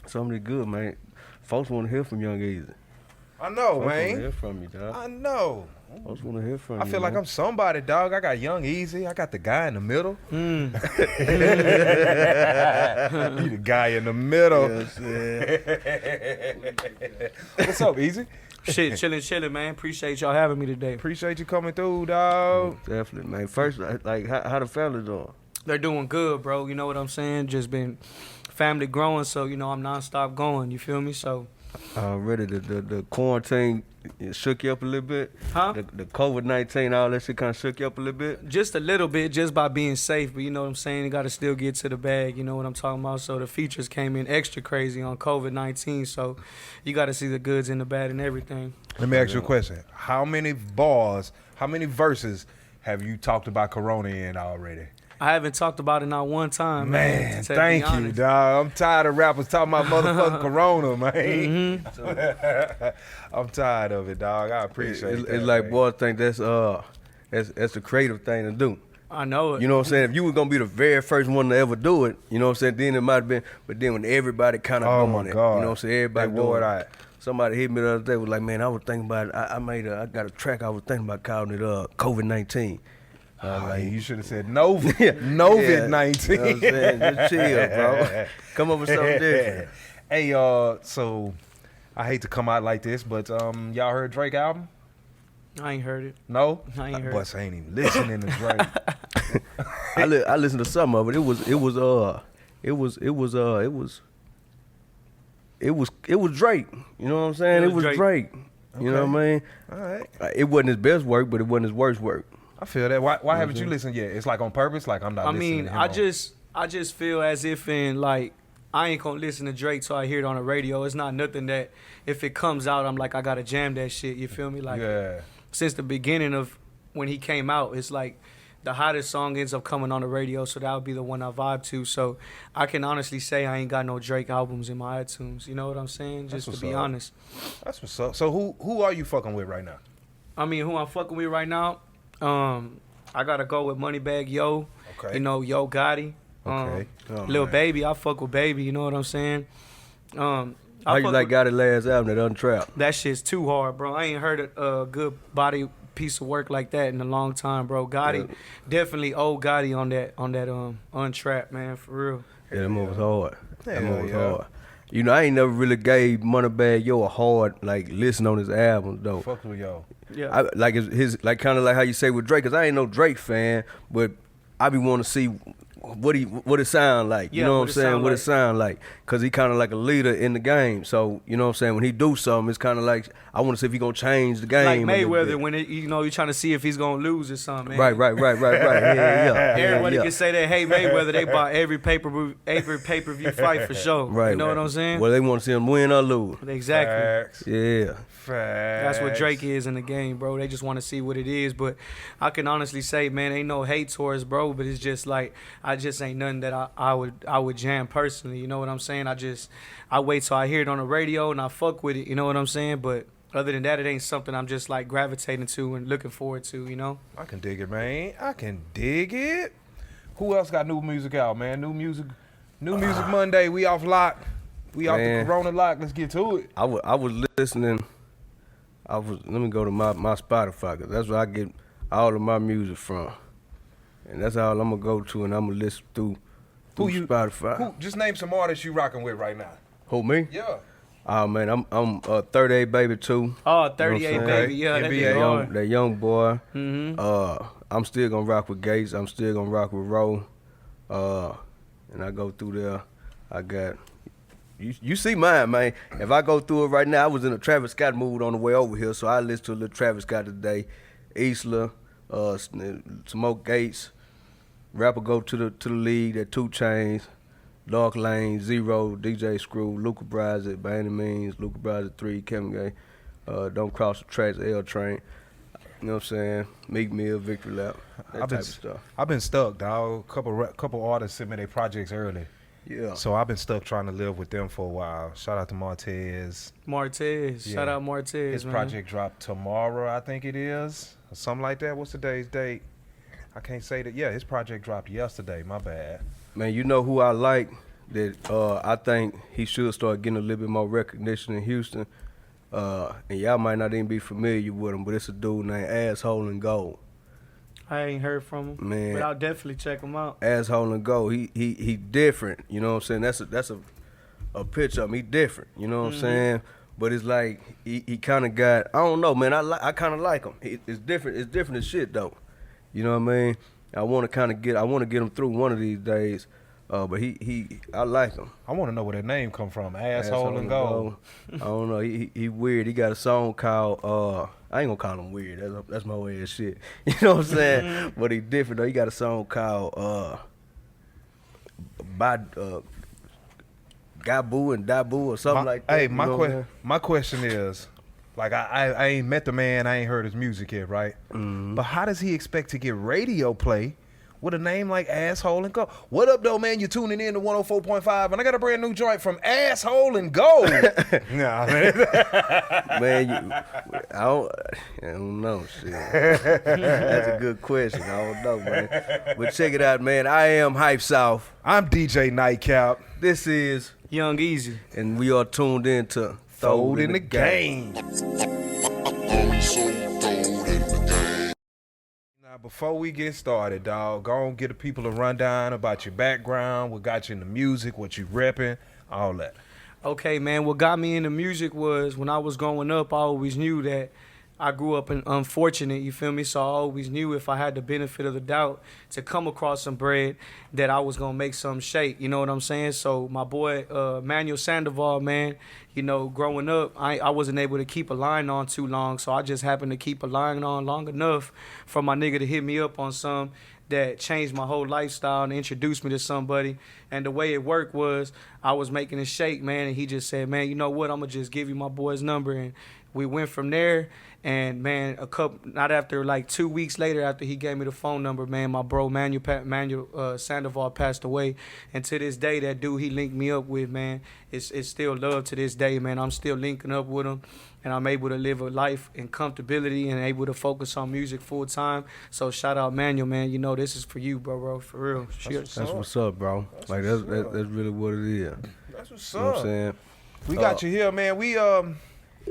Somebody good, man. Folks want to hear from Young Easy. I know, Folks want to man. hear from you, dog. I know. Folks want to hear from you. I feel like I'm somebody, dog. I got Young Easy. I got the guy in the middle. Mm. You the guy in the middle. What's up, Easy? Shit, chilling, man. Appreciate y'all having me today. Appreciate you coming through, dog. Definitely, man. First, like, how the family doing? They're doing good, bro. You know what I'm saying? Just been family growing, so, you know, I'm nonstop going. You feel me? So. Already, the quarantine shook you up a little bit? Huh? The COVID-19, all that shit kind of shook you up a little bit? Just a little bit, just by being safe. But you know what I'm saying? You got to still get to the bag. You know what I'm talking about? So the features came in extra crazy on COVID-19. So you got to see the goods and the bad and everything. Let me ask you a question. How many bars, how many verses have you talked about Corona in already? I haven't talked about it not one time, man. To Thank you, dog. I'm tired of rappers talking about motherfucking Corona, man. I'm tired of it, dog. I appreciate it. It's like boys think that's the creative thing to do. I know it. You know what I'm saying? If you were gonna be the very first one to ever do it, you know what I'm saying? Then it might have been, but then when everybody kind of go on it, you know what I'm saying? Everybody doing it. Somebody hit me the other day, was like, man, I was thinking about it. I got a track I was thinking about calling it COVID-19. Like, you should have said Novid-19. You know what I'm saying? Just chill, bro. Come up with something different. Hey, so I hate to come out like this, but y'all heard Drake album? I ain't heard it. No? I ain't heard it. I ain't even listening to Drake. I listened to some of it. It was Drake. You know what I'm saying? It was Drake. Okay. You know what I mean? All right. It wasn't his best work, but it wasn't his worst work. I feel that. Why haven't you listened yet? It's like on purpose. Like I'm not. I listening mean, to him I just feel as if in like I ain't gonna listen to Drake till I hear it on the radio. It's not nothing that if it comes out, I'm like I gotta jam that shit. You feel me? Like since the beginning of when he came out, it's like the hottest song ends up coming on the radio, so that would be the one I vibe to. So I can honestly say I ain't got no Drake albums in my iTunes. You know what I'm saying? Just to be honest. That's what's up. So who are you fucking with right now? I mean, who I'm fucking with right now? I gotta go with Moneybagg Yo. Okay. You know, Yo Gotti. Okay. Lil Baby, I fuck with Baby. You know what I'm saying? How you like Gotti last album, that Untrapped? That shit's too hard, bro. I ain't heard a good body piece of work like that in a long time, bro. Gotti, definitely old Gotti on that Untrapped, man, for real. Yeah, that move was hard. That move was yeah. hard. You know, I ain't never really gave Moneybagg Yo a hard listen on his album though. Fuck with Yo. Yeah. Like his kind of like how you say with Drake, cause I ain't no Drake fan, but I be want to see what it sound like. You know what I'm saying? What it sound like? Cause he kind of like a leader in the game. So you know what I'm saying? When he do something, it's kind of like I want to see if he gonna change the game. Like Mayweather, when you know you're trying to see if he's gonna lose or something. Man. Right. Yeah. Everybody can say that. Hey Mayweather, they bought every pay-per-view fight for sure. Right. You know what I'm saying? Well, they want to see him win or lose. Exactly. Facts. Yeah. Facts. That's what Drake is in the game, bro. They just want to see what it is. But I can honestly say, man, ain't no hate towards bro. But it's just like I just ain't nothing that I would jam personally. You know what I'm saying? I wait till I hear it on the radio and I fuck with it. You know what I'm saying? But other than that, it ain't something I'm just like gravitating to and looking forward to. You know? I can dig it, man. I can dig it. Who else got new music out, man? New music Monday. We off lock. We off the Corona lock. Let's get to it. I was listening. Let me go to my Spotify, because that's where I get all of my music from. And that's all I'm going to go to, and I'm going to listen through Spotify. Just name some artists you rocking with right now. Who, me? Yeah. Oh, man, I'm 38 Baby too. Oh, 38 Baby, yeah, that be hard. That young boy. Mm-hmm. I'm still going to rock with Gates. I'm still going to rock with Roe. And I go through there. I got... You see mine, man. If I go through it right now, I was in a Travis Scott mood on the way over here, so I listened to a little Travis Scott today. Isla, Smoke Gates, rapper go to the league, that 2 Chainz, Dark Lane, Zero, DJ Screw, Luca Brasi, by any means, Luca Brasi 3, Kevin Gay, Don't Cross the Tracks, L Train. You know what I'm saying? Meek Mill, Victory Lap, that type of stuff. I've been stuck, dog. Couple artists sent me their projects early. Yeah. So I've been stuck trying to live with them for a while. Shout out to Martez. Yeah. Shout out Martez, His project dropped tomorrow, I think it is. Or something like that. What's today's date? I can't say that. Yeah, his project dropped yesterday. My bad. Man, you know who I like that I think he should start getting a little bit more recognition in Houston. And y'all might not even be familiar with him, but it's a dude named Asshole and Gold. I ain't heard from him, man. But I'll definitely check him out. Asshole and Gold, he different. You know what I'm saying? That's a picture of him. He different. You know what I'm saying? But it's like he kind of got, I don't know, man. I kind of like him. It's different. It's different as shit though. You know what I mean? I want to get him through one of these days. But I like him. I want to know where that name come from. Asshole and Gold. I don't know. He weird. He got a song called I ain't gonna call him weird. That's my way of shit. You know what I'm saying? But he different though. He got a song called Gaboo and Dabu or something like that. Hey, my question is, like I ain't met the man. I ain't heard his music yet, right? But how does he expect to get radio play with a name like Asshole and Gold? What up, though, man? You're tuning in to 104.5, and I got a brand new joint from Asshole and Gold. Nah, man. Man, I don't know. Shit. That's a good question. I don't know, man. But check it out, man. I am Hype South. I'm DJ Nightcap. This is Young Easy. And we are tuned in to Throwed in the Game. Now, before we get started, dog, go on get the people a rundown about your background, what got you into music, what you repping, all that. Okay, man, what got me into music was when I was growing up, I always knew that I grew up unfortunate, you feel me? So I always knew if I had the benefit of the doubt to come across some bread that I was going to make something shake, you know what I'm saying? So my boy, Manuel Sandoval, man, you know, growing up, I wasn't able to keep a line on too long, so I just happened to keep a line on long enough for my nigga to hit me up on some that changed my whole lifestyle and introduced me to somebody. And the way it worked was I was making a shake, man, and he just said, man, you know what, I'm going to just give you my boy's number. And we went from there. And, man, not after, like 2 weeks later after he gave me the phone number, man, my bro Manuel Sandoval passed away. And to this day, that dude he linked me up with, man, it's still love to this day, man. I'm still linking up with him. And I'm able to live a life in comfortability and able to focus on music full time. So shout out Manuel, man. You know this is for you, bro, for real. That's what's up, bro. That's really what it is. That's what's You know up. what I'm saying? We got you here, man. We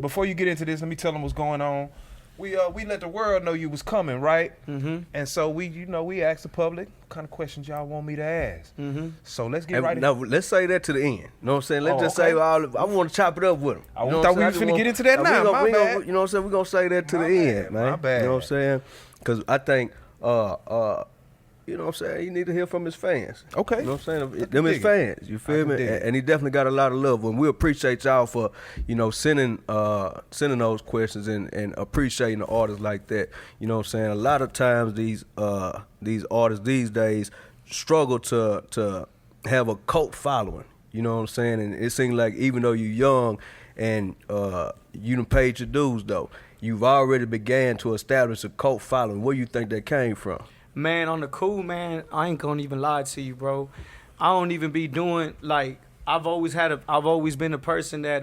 before you get into this, let me tell them what's going on. We let the world know you was coming, right? Mm-hmm. And so we asked the public what kind of questions y'all want me to ask. Mm-hmm. So let's get right into it. Let's say that to the end. You know what I'm saying? Let's say I want to chop it up with them. I thought we was finna get into that now. My bad. You know what I'm saying? We're going to say that to the end, man. My bad. You know what I'm saying? Because I think, you know what I'm saying? You need to hear from his fans. Okay. You know what I'm saying? Them his fans. You feel me? And he definitely got a lot of love. And we appreciate y'all for, you know, sending those questions and appreciating the artists like that. You know what I'm saying? A lot of times these artists these days struggle to have a cult following. You know what I'm saying? And it seems like even though you're young and you done paid your dues though, you've already began to establish a cult following. Where you think that came from? Man, on the cool, man, I ain't gonna even lie to you, bro. I don't even be doing, like, I've always been a person that,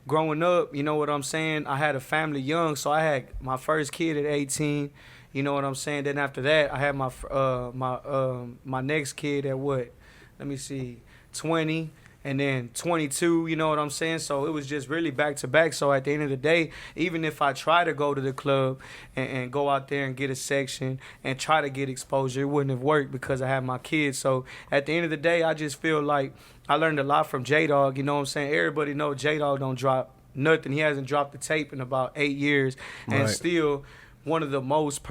growing up, you know what I'm saying, I had a family young, so I had my first kid at 18, you know what I'm saying, then after that, I had my next kid at what, let me see, 20, and then 22, you know what I'm saying? So it was just really back to back. So at the end of the day, even if I try to go to the club and go out there and get a section and try to get exposure, it wouldn't have worked because I had my kids. So at the end of the day, I just feel like I learned a lot from J-DAWG, you know what I'm saying? Everybody know J-DAWG don't drop nothing. He hasn't dropped the tape in about 8 years. And right. Still one of the most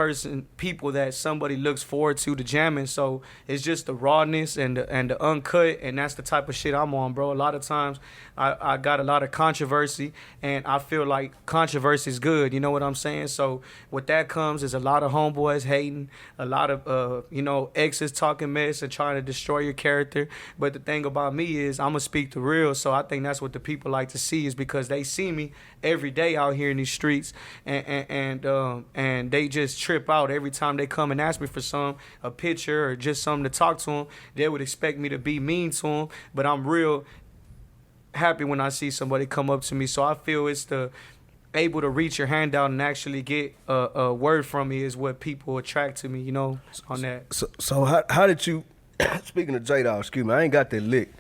people that somebody looks forward to jamming. So it's just the rawness and the uncut, and that's the type of shit I'm on, bro. A lot of times I got a lot of controversy, and I feel like controversy is good, you know what I'm saying? So with that comes is a lot of homeboys hating, a lot of exes talking mess and trying to destroy your character. But the thing about me is I'm gonna speak the real, so I think that's what the people like to see, is because they see me every day out here in these streets, and they just trip out every time they come and ask me for a picture or just something to talk to them. They would expect me to be mean to them, but I'm real happy when I see somebody come up to me. So I feel it's able to reach your hand out and actually get a word from me is what people attract to me, you know, on that. So how did you, speaking of J-DAWG, excuse me, I ain't got that lick.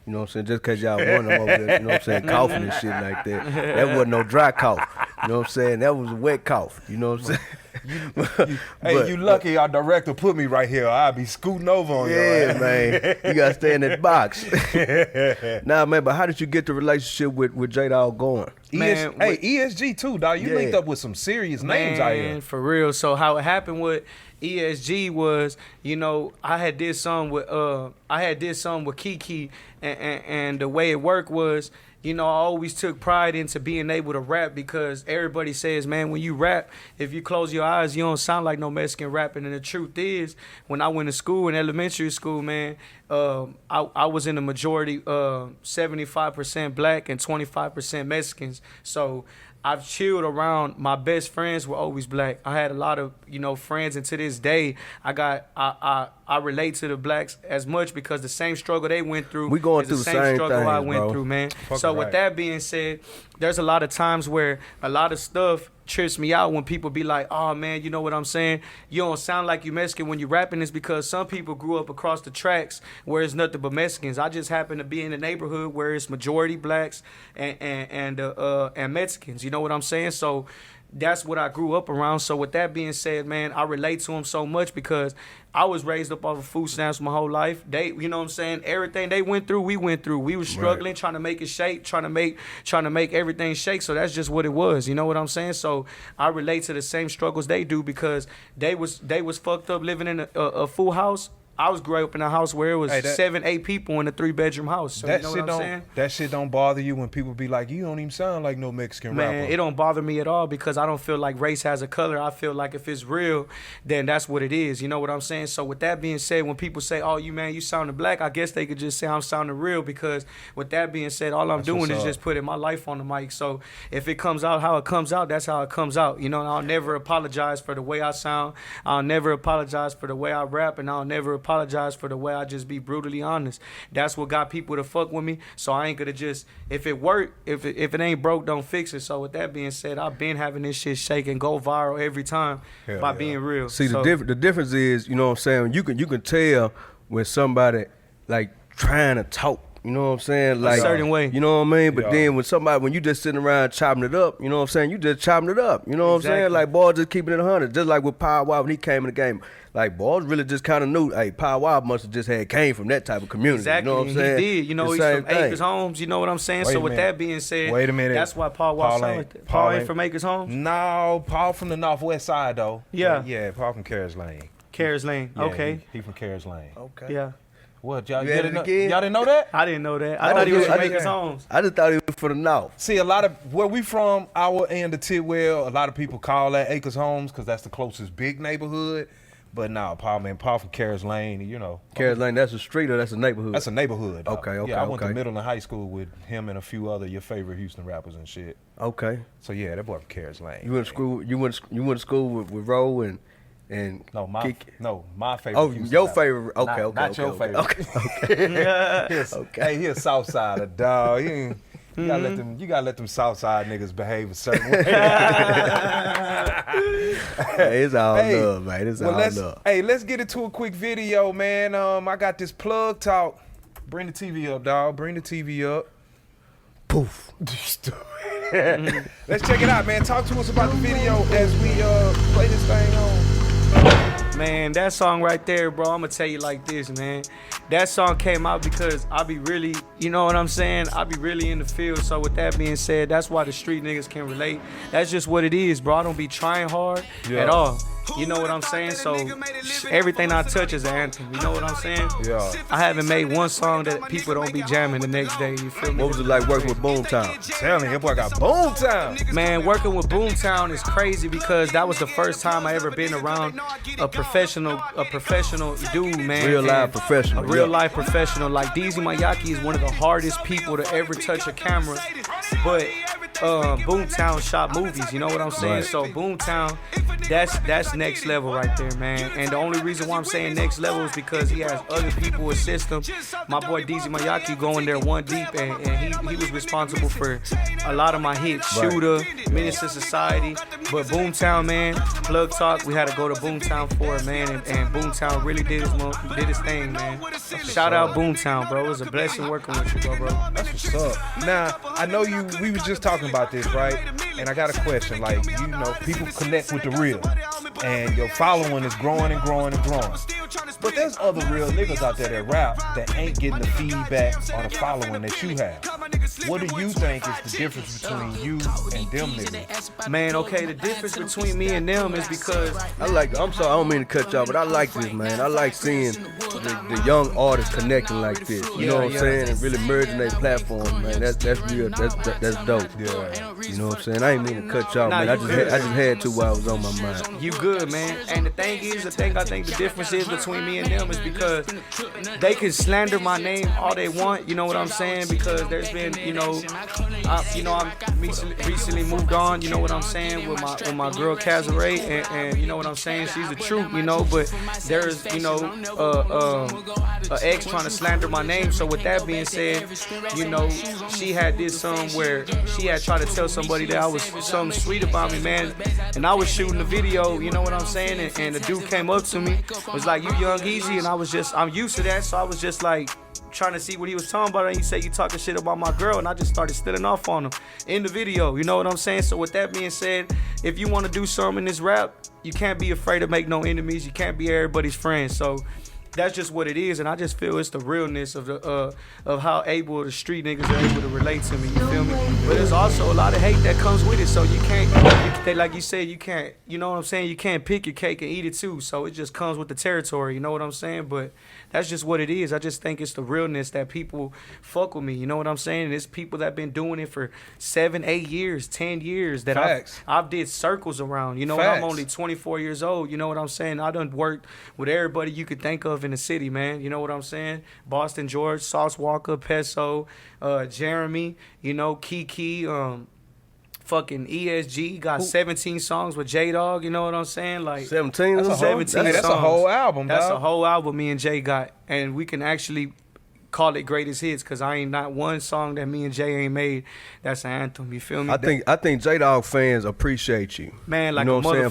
You know what I'm saying? Just because y'all won them over there, you know what I'm saying, coughing and shit like that. That wasn't no dry cough. You know what I'm saying? That was a wet cough. You know what I'm saying? Hey, you lucky our director put me right here. I'll be scooting over on you. Yeah, man. You got to stay in that box. Nah, man, but how did you get the relationship with J-DAWG going? Man, ESG too, dog. You linked up with some serious names out here. For real. So how it happened with ESG was, you know, I had did something with Kiki, and the way it worked was, you know, I always took pride into being able to rap because everybody says, man, when you rap, if you close your eyes, you don't sound like no Mexican rapping. And the truth is, when I went to school, in elementary school, man, I was in the majority 75% black and 25% Mexicans. So I've chilled around. My best friends were always black. I had a lot of, you know, friends, and to this day, I relate to the blacks as much because the same struggle they went through we going is through the same struggle things, I went through, man. So with that being said, there's a lot of times where a lot of stuff trips me out when people be like, oh man, you know what I'm saying? You don't sound like you Mexican when you rapping. Is because some people grew up across the tracks where it's nothing but Mexicans. I just happen to be in a neighborhood where it's majority blacks and Mexicans. You know what I'm saying? So that's what I grew up around. So with that being said, man, I relate to them so much because I was raised up off of food stamps my whole life. They, you know what I'm saying? Everything they went through, we went through. We was struggling, trying to make it shake, trying to make everything shake. So that's just what it was. You know what I'm saying? So I relate to the same struggles they do because they was fucked up living in a full house. I was grew up in a house where it was 7-8 people in a 3-bedroom house. So that you know shit what I'm saying? That shit don't bother you when people be like, you don't even sound like no Mexican rapper. Man, it don't bother me at all because I don't feel like race has a color. I feel like if it's real, then that's what it is. You know what I'm saying? So with that being said, when people say, oh, you sounding black, I guess they could just say I'm sounding real because with that being said, all I'm doing is just putting my life on the mic. So if it comes out how it comes out, that's how it comes out. You know, and I'll never apologize for the way I sound. I'll never apologize for the way I rap, and I'll never apologize for the way I just be brutally honest. That's what got people to fuck with me. So I ain't gonna just, if it work, if it ain't broke, don't fix it. So with that being said, I've been having this shit shake and go viral every time being real. See, the difference is, you know what I'm saying, you can tell when somebody like trying to talk. You know what I'm saying? Like a certain way. You know what I mean? But then when you just sitting around chopping it up, you know what I'm saying? You just chopping it up. You know what I'm saying? Like, boy, just keeping it 100. Just like with Power Wild when he came in the game. Like, boys really just kind of knew, hey, Power Wild must have just came from that type of community. Exactly. You know what I'm saying? He did. You know, he's from Acres Homes. You know what I'm saying? So with that being said, wait a minute. That's why Paul Wild sound like that. Paul ain't from Acres Homes? No, Paul from the Northwest Side, though. Yeah. Yeah, Paul from Carriage Lane. Carriage Lane. Yeah, okay. He from Carriage Lane. Okay. Yeah. What, y'all didn't know that? I didn't know that. I thought he was from Acres Homes. I just thought he was from the North. See, a lot of where we from, our end of Tidwell, a lot of people call that Acres Homes because that's the closest big neighborhood. But no, Paul from Carriage Lane, you know. Carriage Lane, that's a street or that's a neighborhood? That's a neighborhood. Okay. Yeah, I went to middle and high school with him and a few other your favorite Houston rappers and shit. Okay. So yeah, that boy from Carriage Lane. You went to school. You went to school with Ro and my favorite. Oh, Houston your rapper. favorite. Okay, not your favorite. Okay. Hey, he a Southsider, dog. You gotta let them Southside niggas behave a certain way. Hey, it's all love, man. It's all love. Hey, let's get into a quick video, man. I got this plug talk. Bring the TV up, dog. Bring the TV up. Poof. Let's check it out, man. Talk to us about the video as we play this thing on. Man, that song right there, bro, I'm gonna tell you like this, man. That song came out because I be really, you know what I'm saying? I be really in the field. So with that being said, that's why the street niggas can relate. That's just what it is, bro. I don't be trying hard at all. You know what I'm saying? So everything I touch is an anthem. You know what I'm saying? Yeah. I haven't made one song that people don't be jamming the next day. You feel me? What was it like working with BOOMTOWN? Tell me, your boy got BOOMTOWN. Man, working with BOOMTOWN is crazy because that was the first time I ever been around a professional dude, man. Real life professional. A real life professional. Like DZ Mayaki is one of the hardest people to ever touch a camera. But BOOMTOWN shot movies, you know what I'm saying? Right. So BOOMTOWN that's next level right there, man. And the only reason why I'm saying next level is because he has other people assist him. My boy DZ Mayaki going there one deep, and he was responsible for a lot of my hits. Shooter, Minister Society, but BOOMTOWN, man, Plug Talk, we had to go to BOOMTOWN for it, man, and BOOMTOWN really did his thing, man. Shout out BOOMTOWN, bro. It was a blessing working with you, bro. That's what's up. Now, I know we was just talking about this, right? And I got a question. Like, you know, people connect with the real, and your following is growing and growing and growing. But there's other real niggas out there that rap that ain't getting the feedback or the following that you have. What do you think is the difference between you and them niggas? Man, okay, the difference between me and them is because I'm sorry, I don't mean to cut y'all, but I like this, man. I like seeing the young artists connecting like this. You know what I'm saying? And really merging their platforms, man. That's real. That's dope. Yeah. You know what I'm saying? I ain't mean to cut y'all, man. I just had to while it was on my mind. You good, man. And the thing I think the difference is between me and them is because they can slander my name all they want. You know what I'm saying? Because there's been, I've recently moved on. You know what I'm saying? With my girl Cazaray, and you know what I'm saying? She's the truth, you know. But there's, an ex trying to slander my name. So with that being said, she had this where she had tried to tell somebody that I was something sweet about me, man. And I was shooting the video, you know what I'm saying? And the dude came up to me, was like, "You Young Easy," and I'm used to that, so I was just like trying to see what he was talking about, and he said, "You talking shit about my girl," and I just started stealing off on him in the video, you know what I'm saying? So with that being said, if you want to do something in this rap, you can't be afraid to make no enemies, you can't be everybody's friend. So that's just what it is, and I just feel it's the realness of how able the street niggas are able to relate to me. You feel me? But there's also a lot of hate that comes with it. So you can't, like you said, you can't. You know what I'm saying? You can't pick your cake and eat it too. So it just comes with the territory. You know what I'm saying? But that's just what it is. I just think it's the realness that people fuck with me. You know what I'm saying? And it's people that been doing it for 7, 8 years, 10 years that I've did circles around. You know, and I'm only 24 years old. You know what I'm saying? I done worked with everybody you could think of in the city, man. You know what I'm saying? Boston George, Sauce Walker, Peso, Jeremy, Kiki, fucking ESG got 17 songs with J-DAWG, you know what I'm saying? Like 17? That's a whole album, That's dog. a whole album me and Jay got, and we can actually call it greatest hits because I ain't not one song that me and Jay ain't made that's an anthem. You feel me? I think J-DAWG fans appreciate you, man. Like, you know a what I'm saying,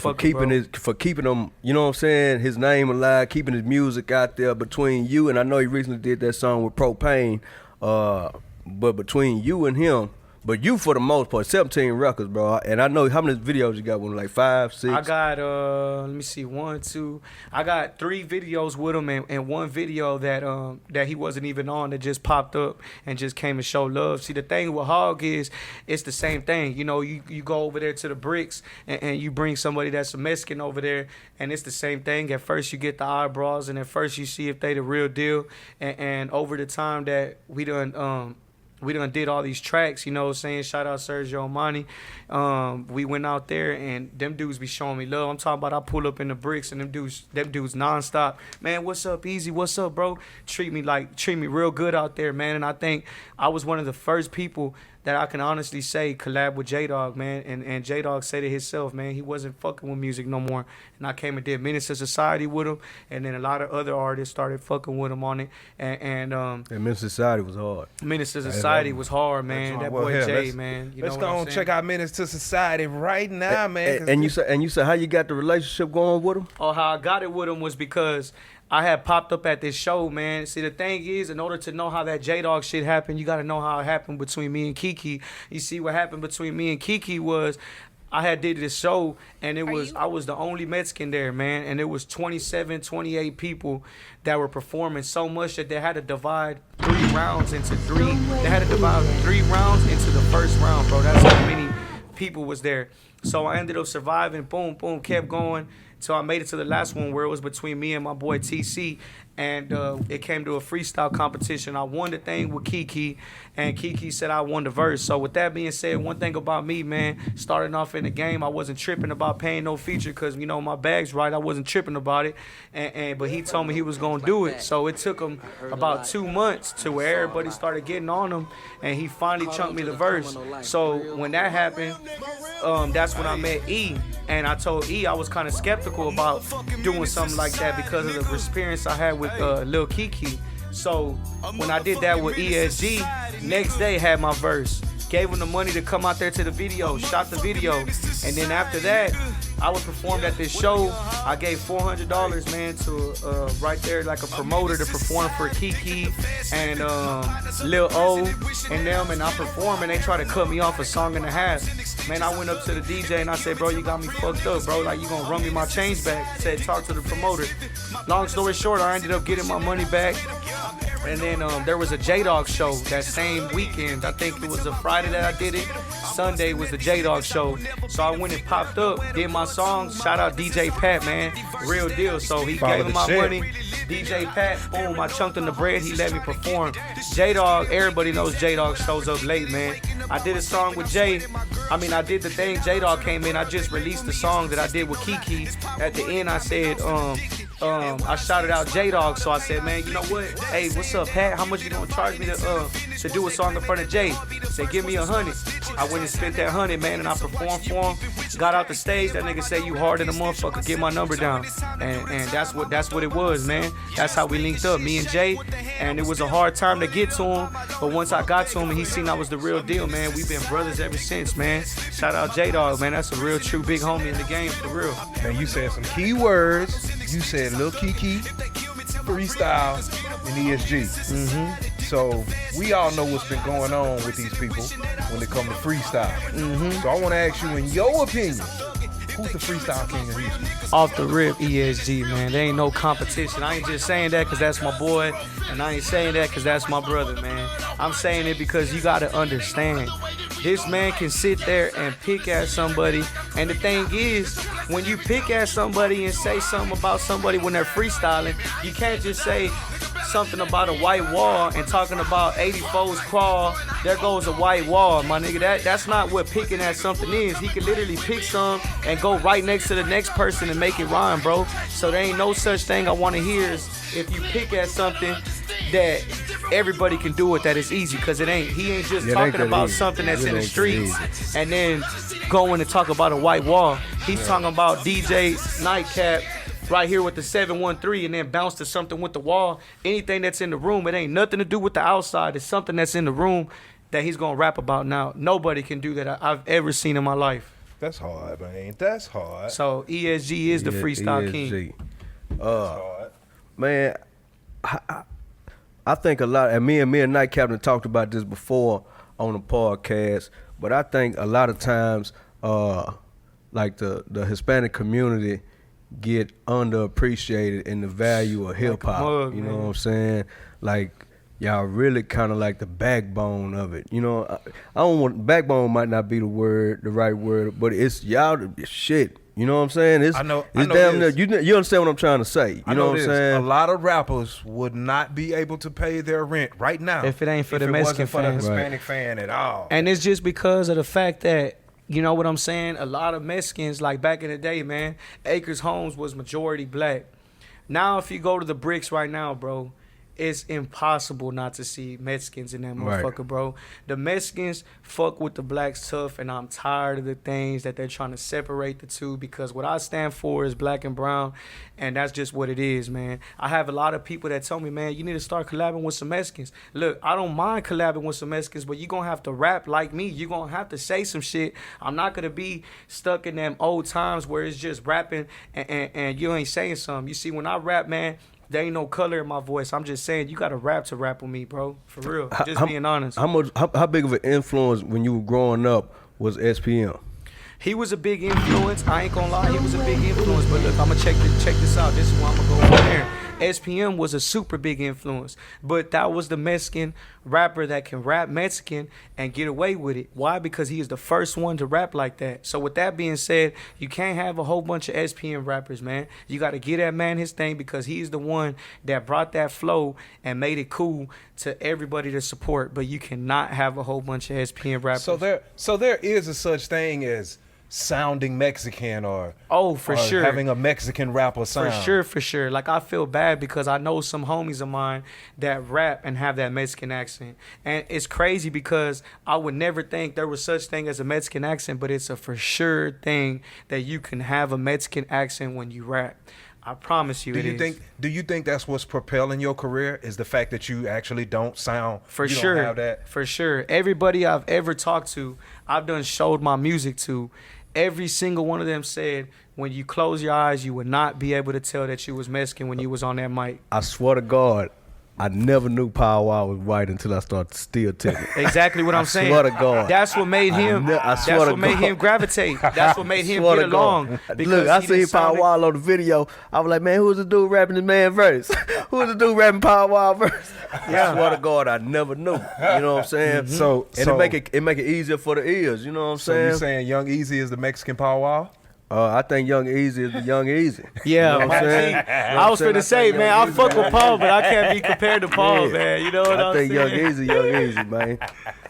for keeping him, you know what I'm saying, his name alive, keeping his music out there between you, and I know he recently did that song with Propane, but between you and him. But you, for the most part, 17 records, bro. And I know how many videos you got with him, like 5, 6? I got, let me see, 1, 2. I got 3 videos with him, and one video that he wasn't even on that just popped up and just came to show love. See, the thing with Hog is, it's the same thing. You know, you go over there to the bricks and you bring somebody that's a Mexican over there, and it's the same thing. At first you get the eyebrows, and at first you see if they the real deal. And over the time that we done did all these tracks, you know what I'm saying? Shout out Sergio Amani. We went out there and them dudes be showing me love. I'm talking about I pull up in the bricks and them dudes nonstop. Man, what's up, Easy? What's up, bro? Treat me real good out there, man. And I think I was one of the first people that I can honestly say collab with J-DAWG, man. And J-DAWG said it himself, man. He wasn't fucking with music no more. And I came and did Minister Society with him. And then a lot of other artists started fucking with him on it. And Minister Society was hard. Minister Society was hard, man. That boy Jay, man. Let's go and check out Minister Society right now, man. And you said how you got the relationship going with him? Oh, how I got it with him was because I had popped up at this show, man. See, the thing is, in order to know how that J-DAWG shit happened, you got to know how it happened between me and Kiki. You see, what happened between me and Kiki was I had did this show, and I was the only Mexican there, man. And it was 27, 28 people that were performing so much that they had to divide 3 rounds into 3. They had to divide 3 rounds into the first round, bro. That's how many people was there. So I ended up surviving, boom, boom, kept going. So I made it to the last one where it was between me and my boy TC. and it came to a freestyle competition. I won the thing with Kiki, and Kiki said I won the verse. So with that being said, one thing about me, man, starting off in the game, I wasn't tripping about paying no feature because, you know, my bag's right. I wasn't tripping about it, but he told me he was going to do it. So it took him about 2 months to where everybody started getting on him, and he finally chunked me the verse. So when that happened, that's when I met E, and I told E I was kind of skeptical about doing something like that because of the experience I had with Lil Kiki. So when I did that with ESG, next day had my verse. Gave him the money to come out there to the video, shot the video, and then after that, I was performed at this show. I gave $400, man, to right there like a promoter to perform for Kiki and Lil O and them, and I performed and they tried to cut me off a song and a half. Man, I went up to the DJ and I said, bro, you got me fucked up, bro. Like, you gonna run me my change back? Said, talk to the promoter. Long story short, I ended up getting my money back. And then there was a JDAWG show that same weekend. I think it was a Friday that I did it. Sunday was the JDAWG show. So I went and popped up, did my song. Shout out DJ Pat, man. Real deal. So he gave him my money. DJ Pat, boom, I chunked him the bread. He let me perform. JDAWG, everybody knows JDAWG shows up late, man. I did a song with Jay. I did the thing. JDAWG came in. I just released the song that I did with Kiki. At the end, I said, I shouted out JDAWG, so I said, man, you know what? Hey, what's up, Pat? How much you gonna charge me to do a song in front of Jay? Said, give me 100. I went and spent that 100, man, and I performed for him. Got out the stage. That nigga said, you hard in a motherfucker. Get my number down. And that's what it was, man. That's how we linked up, me and Jay. And it was a hard time to get to him, but once I got to him and he seen I was the real deal, man, we've been brothers ever since, man. Shout out J-DAWG, man. That's a real true big homie in the game, for real. Man, you said some key words. You said Lil Kiki, Freestyle, and ESG. Mm-hmm. So we all know what's been going on with these people when it comes to freestyle. Mm-hmm. So I want to ask you, in your opinion, who's the freestyle king of Houston? Off the rip, ESG, man. There ain't no competition. I ain't just saying that because that's my boy, and I ain't saying that because that's my brother, man. I'm saying it because you got to understand. This man can sit there and pick at somebody, and the thing is, when you pick at somebody and say something about somebody when they're freestyling, you can't just say something about a white wall and talking about 84's crawl, there goes a white wall, my nigga. That's not what picking at something is. He can literally pick some and go right next to the next person and make it rhyme, bro. So there ain't no such thing I want to hear is if you pick at something that everybody can do it, that is easy, because it ain't. He ain't just talking about something that's in the streets and then going to talk about a white wall. He's talking about DJ Nightcap right here with the 713 and then bounce to something with the wall. Anything that's in the room, it ain't nothing to do with the outside. It's something that's in the room that he's gonna rap about now. Nobody can do that I've ever seen in my life. That's hard, man. That's hard. So ESG is the freestyle king. That's hard. Man, I think a lot, and me and Night Captain talked about this before on the podcast, but I think a lot of times, like the Hispanic community get underappreciated in the value of hip hop. You know what I'm saying? Like, y'all really kind of like the backbone of it. You know, I don't want, backbone might not be the right word, but it's y'all shit. You know what I'm saying? It's damn near, you understand what I'm trying to say. You know what I'm saying? A lot of rappers would not be able to pay their rent right now if it ain't for the Mexican for the fans. Hispanic fan at all. And it's just because of the fact that, you know what I'm saying? A lot of Mexicans, like back in the day, man, Acres Homes was majority black. Now, if you go to the bricks right now, bro, it's impossible not to see Mexicans in that motherfucker, bro. The Mexicans fuck with the blacks tough, and I'm tired of the things that they're trying to separate the two, because what I stand for is black and brown, and that's just what it is, man. I have a lot of people that tell me, man, you need to start collabing with some Mexicans. Look, I don't mind collabing with some Mexicans, but you're going to have to rap like me. You're going to have to say some shit. I'm not going to be stuck in them old times where it's just rapping and you ain't saying something. You see, when I rap, man, there ain't no color in my voice. I'm just saying, you got to rap with me, bro. For real. Just being honest. How big of an influence when you were growing up was SPM? He was a big influence. I ain't gonna lie, he was a big influence. But look, I'm gonna check this out. This is where I'm gonna go over there. SPM was a super big influence, but that was the Mexican rapper that can rap Mexican and get away with it. Why? Because he is the first one to rap like that. So with that being said, you can't have a whole bunch of SPM rappers, man. You got to get that man his thing because he's the one that brought that flow and made it cool to everybody to support. But you cannot have a whole bunch of SPM rappers. So there is a such thing as sounding Mexican or for sure having a Mexican rapper sound. For sure. Like I feel bad because I know some homies of mine that rap and have that Mexican accent. And it's crazy because I would never think there was such thing as a Mexican accent, but it's a for sure thing that you can have a Mexican accent when you rap. I promise you do you think that's what's propelling your career is the fact that you actually don't sound for you sure don't have that? For sure. Everybody I've ever talked to, I've done showed my music to, every single one of them said when you close your eyes, you would not be able to tell that you was Mexican when you was on that mic. I swear to God, I never knew Power Wow was white until I started still tipping. Exactly what I'm saying. I swear to God. That's what made him. That's what made him gravitate. That's what made him get along. Look, I seen Power Wow on the video. I was like, man, who's the dude rapping the man verse? Who's the dude rapping Power Wow verse? Yeah. I swear to God, I never knew. You know what I'm saying? Mm-hmm. It make it easier for the ears. You know what I'm saying? So you saying Young Easy is the Mexican Power Wow? I think Young Easy is the Young Easy. Yeah, you know what I'm saying? I was finna say, man, I fuck with Paul, but I can't be compared to Paul, man. You know what I'm saying? I think Young Easy, man.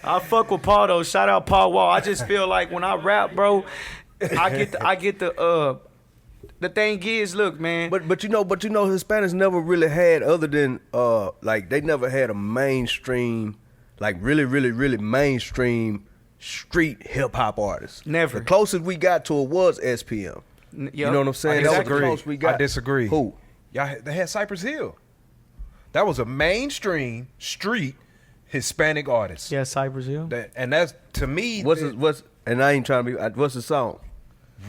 I fuck with Paul though. Shout out Paul Wall. I just feel like when I rap, bro, I get the thing is, look, man. But you know, Hispanics never really had other than like they never had a mainstream, like really mainstream street hip hop artist. Never. The closest we got to it was SPM. Yep. You know what I'm saying? I That was the closest we got. I disagree. Who? They had Cypress Hill. That was a mainstream street Hispanic artist. Yeah, Cypress Hill. And that's to me. And I ain't trying to be. What's the song?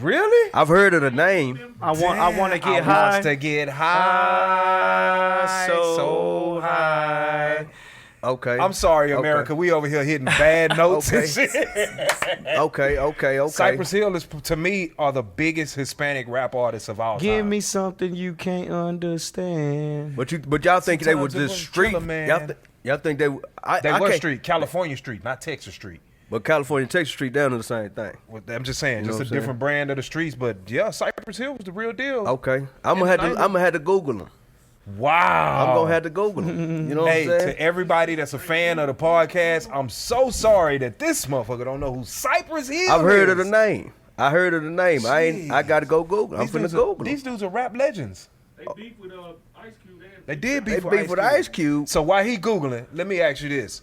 Really? I've heard of the name. I want to get high. I want to get high, so high. Okay. I'm sorry, America. Okay. We over here hitting bad notes Okay. and shit. Okay. Cypress Hill is, to me, are the biggest Hispanic rap artists of all time. Give me something you can't understand. But y'all think they were Sometimes just it was street? killer, man. Y'all think they? They I were can't- street, California street, not Texas street. But California and Texas Street down to the same thing. Well, I'm just saying, You know just a what I'm different brand of the streets. But yeah, Cypress Hill was the real deal. Okay. I'm gonna have to Google them. Wow. I'm gonna have to Google them. You know Hey, what I'm saying? to everybody that's a fan of the podcast, I'm so sorry that this motherfucker don't know who Cypress Hill is. I've heard of the name. I heard of the name. I gotta go Google. I'm finna Google them. These dudes are rap legends. They beef with Ice Cube. They did They beef beef with Ice Cube. So while he Googling, let me ask you this.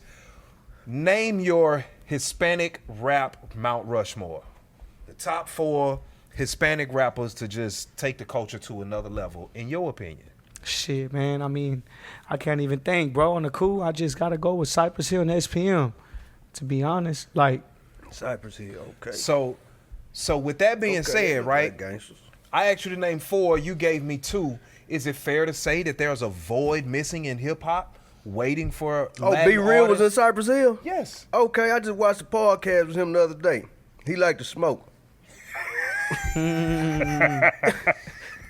Name your Hispanic rap Mount Rushmore. The top 4 Hispanic rappers to just take the culture to another level, in your opinion. Shit, man. I mean, I can't even think, bro. On the cool, I just gotta go with Cypress Hill and SPM. To be honest, like Cypress Hill. Okay. So with that being said, right? Gangsters. I asked you to name 4. You gave me 2. Is it fair to say that there's a void missing in hip hop, waiting for? Latin Be Real was in artists? Cypress Hill? Yes. Okay, I just watched a podcast with him the other day. He liked to smoke.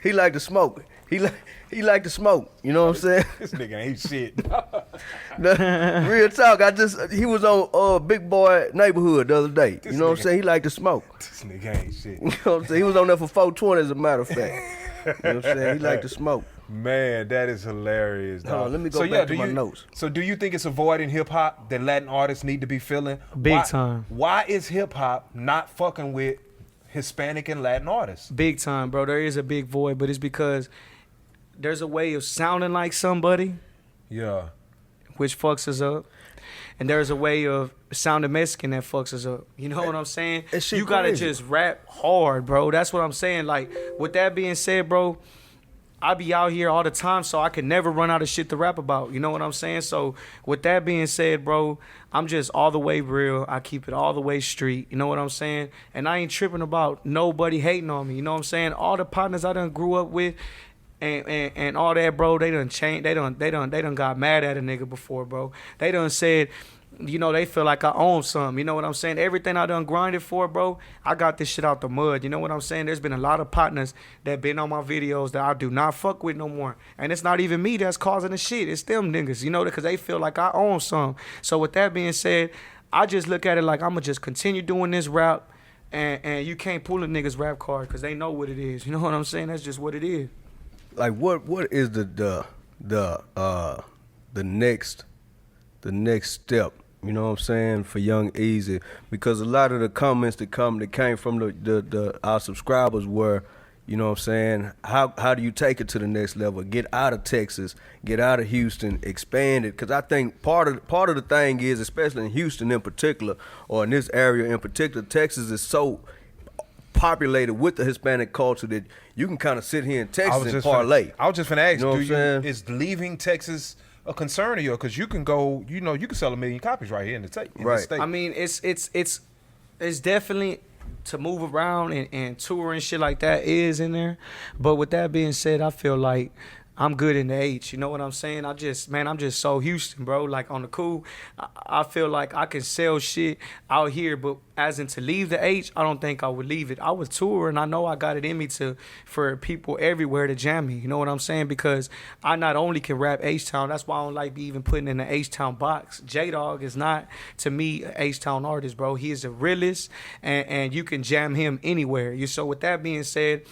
He liked to smoke. He liked to smoke. You know what I'm saying? This nigga ain't shit. Real talk. He was on Big Boy Neighborhood the other day. This You know what I'm nigga- saying? He liked to smoke. This nigga ain't shit. You know what I'm saying? He was on there for 420 as a matter of fact. You know what I'm saying? He liked to smoke. Man, that is hilarious. Hold on, dog. let me go back to my notes. So do you think it's a void in hip hop that Latin artists need to be filling? Big time. Why is hip hop not fucking with Hispanic and Latin artists? big time, bro. There is a big void, but it's because there's a way of sounding like somebody, Yeah. which fucks us up. And there's a way of sounding Mexican that fucks us up. You know what I'm saying? that shit You gotta crazy. just rap hard, bro. That's what I'm saying. Like, with that being said, bro, I be out here all the time, so I can never run out of shit to rap about. You know what I'm saying? So, with that being said, bro, I'm just all the way real. I keep it all the way street. You know what I'm saying? And I ain't tripping about nobody hating on me. You know what I'm saying? All the partners I done grew up with, and all that, bro, they done changed. They done got mad at a nigga before, bro. They done said, you know, they feel like I own something. You know what I'm saying? Everything I done grinded for, bro, I got this shit out the mud. You know what I'm saying? There's been a lot of partners that been on my videos that I do not fuck with no more. And it's not even me that's causing the shit. It's them niggas, you know, because they feel like I own something. So with that being said, I just look at it like I'm going to just continue doing this rap. And you can't pull a nigga's rap card because they know what it is. You know what I'm saying? That's just what it is. Like what is the next step, you know what I'm saying, for Young Easy? Because a lot of the comments that came from the our subscribers were, you know what I'm saying, how do you take it to the next level? Get out of Texas, get out of Houston, expand it. Because I think part of the thing is, especially in Houston in particular, or in this area in particular, Texas is so populated with the Hispanic culture that you can kind of sit here in Texas and parlay. I was just gonna ask, you know what I'm saying? Is leaving Texas a concern of yours? Because you can go, you know, you can sell 1 million copies right here in the state. I mean, it's definitely to move around and tour and shit like that is in there. But with that being said, I feel like I'm good in the H. You know what I'm saying? I'm just so Houston, bro. Like on the cool, I feel like I can sell shit out here, but as in to leave the H, I don't think I would leave it. I would tour, and I know I got it in me for people everywhere to jam me. You know what I'm saying? Because I not only can rap H-Town, that's why I don't like even putting in the H-Town box. J-DAWG is not, to me, an H-Town artist, bro. He is a realist, and you can jam him anywhere. So with that being said,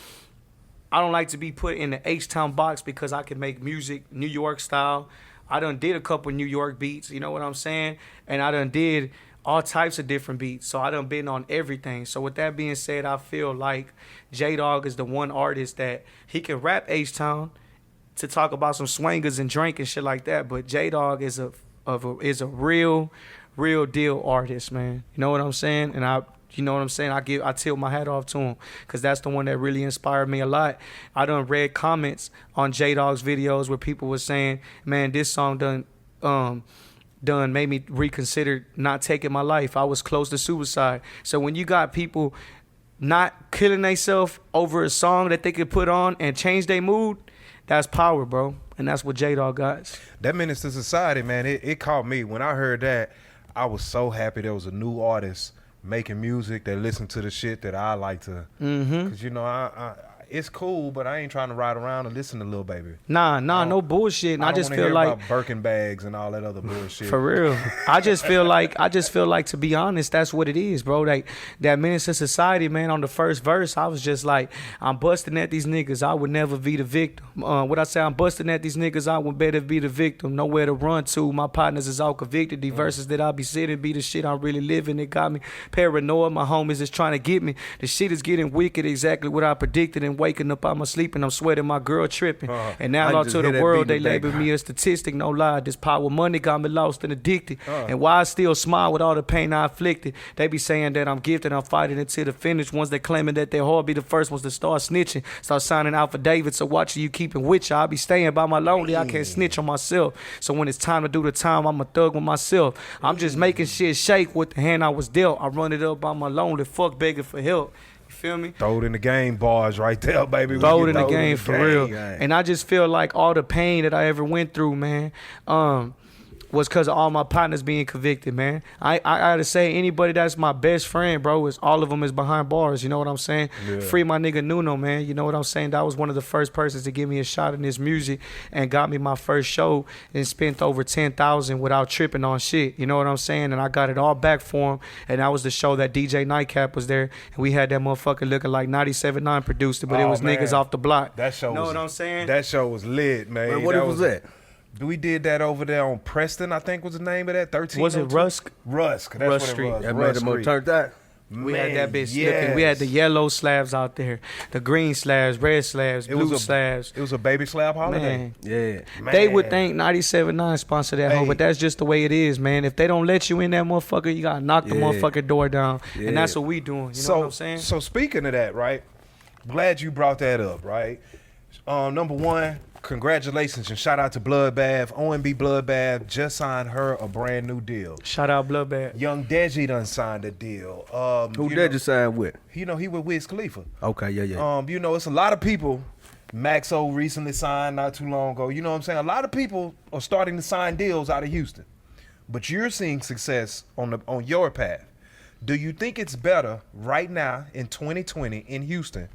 I don't like to be put in the H-Town box because I can make music New York style. I done did a couple New York beats, you know what I'm saying? And I done did all types of different beats. So I done been on everything. So with that being said, I feel like J-DAWG is the one artist that he can rap H-Town to talk about some swingers and drink and shit like that. But J-DAWG is a real deal artist, man. You know what I'm saying? And you know what I'm saying? I tilt my hat off to him because that's the one that really inspired me a lot. I done read comments on J-DAWG's videos where people were saying, man, this song done made me reconsider not taking my life. I was close to suicide. So when you got people not killing themselves over a song that they could put on and change their mood, that's power, bro. And that's what J-DAWG got. That Menace to Society, man, it caught me. When I heard that, I was so happy there was a new artist making music that listen to the shit that I like to. Because, you know, I it's cool, but I ain't trying to ride around and listen to Lil Baby. Nah, no bullshit. And I just feel like about Birkin bags and all that other bullshit. For real. I just feel like to be honest, that's what it is, bro. Like that Menace to Society, man, on the first verse, I was just like, I'm busting at these niggas, I would never be the victim. What I say, I'm busting at these niggas, I would better be the victim. Nowhere to run to. My partners is all convicted. The verses that I be sitting be the shit I'm really living. It got me paranoid. My homies is trying to get me. The shit is getting wicked, exactly what I predicted. And waking up out my sleep and I'm sweating, my girl tripping. And now out to the world, they label me a statistic. No lie, this power money got me lost and addicted. And why I still smile with all the pain I inflicted. They be saying that I'm gifted, I'm fighting until the finish. Ones that claiming that their heart be the first ones to start snitching. Start signing out for David, so watching you keeping with you. I be staying by my lonely, I can't snitch on myself. So when it's time to do the time, I'm a thug with myself. I'm just making shit shake with the hand I was dealt. I run it up by my lonely, fuck begging for help. Feel me? Throw it in the game bars right there, baby. Throw it in the game for real. And I just feel like all the pain that I ever went through, man, was because of all my partners being convicted, man. I gotta say, anybody that's my best friend, bro, is all of them is behind bars. You know what I'm saying? Yeah. Free my nigga Nuno, man. You know what I'm saying? That was one of the first persons to give me a shot in this music and got me my first show and spent over 10,000 without tripping on shit. You know what I'm saying? And I got it all back for him. And that was the show that DJ Nightcap was there. And we had that motherfucker looking like 97.9 produced it, but it was niggas off the block. That show know what I'm saying? That show was lit, man. Man, what was that? We did that over there on Preston, I think was the name of that. 13. Was it Rusk? Rusk. That's Rusk what Street. it was. That made them up turned out. We had that bitch looking. We had the yellow slabs out there, the green slabs, red slabs, blue slabs. It was a baby slab holiday. Man. Yeah. Man. They would think 97.9 sponsored that hoe, but that's just the way it is, man. If they don't let you in that motherfucker, you gotta knock the motherfucking door down. Yeah. And that's what we doing. You know what I'm saying? So speaking of that, right? Glad you brought that up, right? Number one, congratulations and shout out to Bloodbath. OMB Bloodbath just signed her a brand new deal. Shout out Bloodbath. Young JDAWG done signed a deal. Who JDAWG signed with? You know, he with Wiz Khalifa. Okay, yeah. You know, it's a lot of people. Maxo recently signed not too long ago. You know what I'm saying? A lot of people are starting to sign deals out of Houston. but you're seeing success on your path. Do you think it's better right now in 2020 in Houston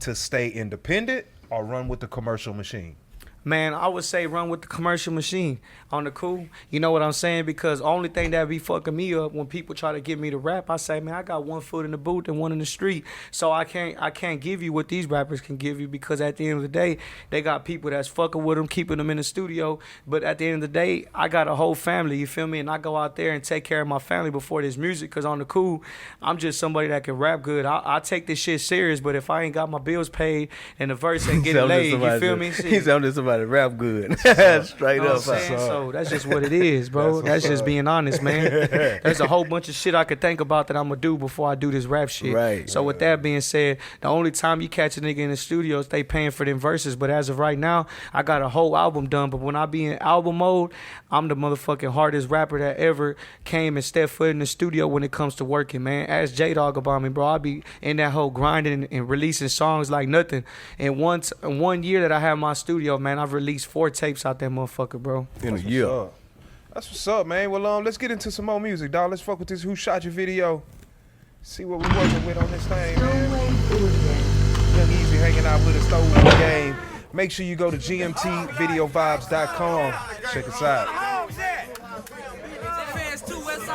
to stay independent or run with the commercial machine? Man, I would say run with the commercial machine on the cool. You know what I'm saying? Because only thing that be fucking me up when people try to get me to rap, I say, man, I got one foot in the booth and one in the street. So I can't give you what these rappers can give you, because at the end of the day, they got people that's fucking with them, keeping them in the studio. But at the end of the day, I got a whole family, you feel me? And I go out there and take care of my family before this music, because on the cool, I'm just somebody that can rap good. I take this shit serious, but if I ain't got my bills paid and the verse ain't getting laid, you feel me? He sounded somebody rap good. Straight you know up. So that's just what it is, bro. That's just being honest, man. There's a whole bunch of shit I could think about that I'm gonna do before I do this rap shit. Right. So with that being said, the only time you catch a nigga in the studio is they paying for them verses. But as of right now, I got a whole album done. But when I be in album mode, I'm the motherfucking hardest rapper that ever came and stepped foot in the studio when it comes to working, man. Ask J-DAWG about me, bro. I be in that whole grinding and releasing songs like nothing. And one year that I had my studio, man, I've released 4 tapes out that motherfucker, bro. In a year. That's what's up, man. Well, let's get into some more music, dog. Let's fuck with this Who Shot Your video. See what we working with on this thing, man. Young Easy hanging out with us, throw in the game. Make sure you go to gmtvideovibes.com. Check us out.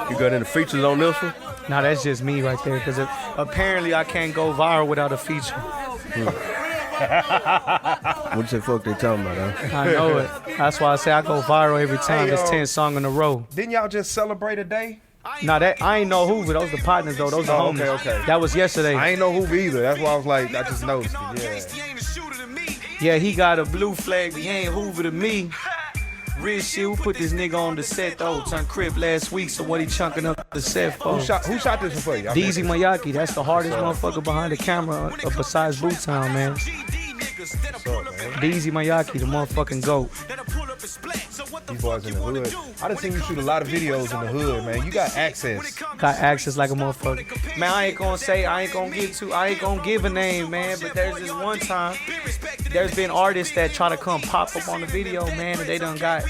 You got any features on this one? Nah, that's just me right there, because apparently I can't go viral without a feature. What you say fuck they talking about, huh? I know it. That's why I say I go viral every time. It's 10 songs in a row. Didn't y'all just celebrate a day? Nah, that I ain't know Hoover. Those the partners though. Those the homies. Okay. That was yesterday. I ain't know who either. That's why I was like, I just noticed it. Yeah. Yeah, he got a blue flag. He ain't Hoover to me. Real shit, we put this nigga on the set though. Turned crib last week, so what he chunking up the set for? Who shot this one for you? DZ Mayaki, that's the hardest motherfucker behind the camera besides BOOMTOWN, man. DZ Mayaki, the motherfucking GOAT. These boys in the hood. I done seen you shoot a lot of videos in the hood, man. You got access. Got access like a motherfucker. Man, I ain't gonna give a name, man, but there's this one time, there's been artists that try to come pop up on the video, man, and they done got